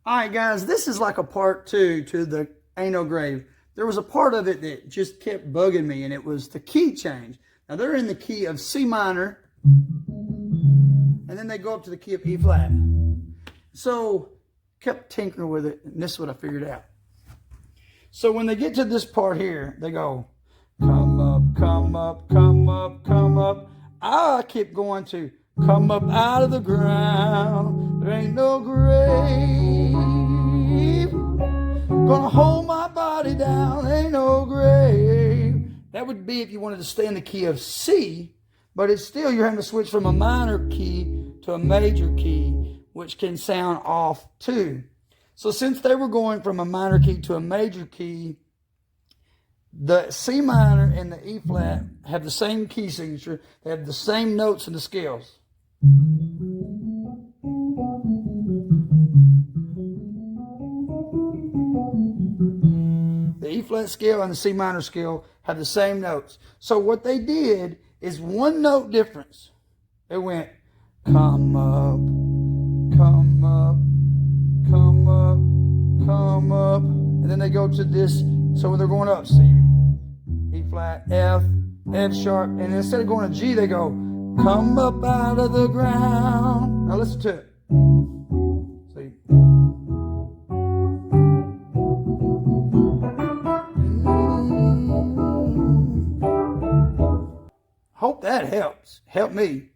All right, guys, this is like a part two to the Ain't No Grave. There was a part of it that just kept bugging me, and it was the key change. Now, they're in the key of C minor, and then they go up to the key of E flat. So, kept tinkering with it, and this is what I figured out. So, when they get to this part here, they go, come up, come up, come up, come up. I keep going to come up out of the ground. There ain't no grave gonna hold my body down. Ain't no grave. That would be if you wanted to stay in the key of C, but it's still you're having to switch from a minor key to a major key, which can sound off too. So since they were going from a minor key to a major key, the C minor and the E flat have the same key signature. They have the same notes in the scales. The E flat scale and the C minor scale have the same notes. So what they did is one note difference. They went come up, come up, come up, come up, and then they go to this. So when they're going up, C, E flat, F, F sharp, and instead of going to G, they go come up out of the ground. Now listen to it. See. Hope that helps. Help me.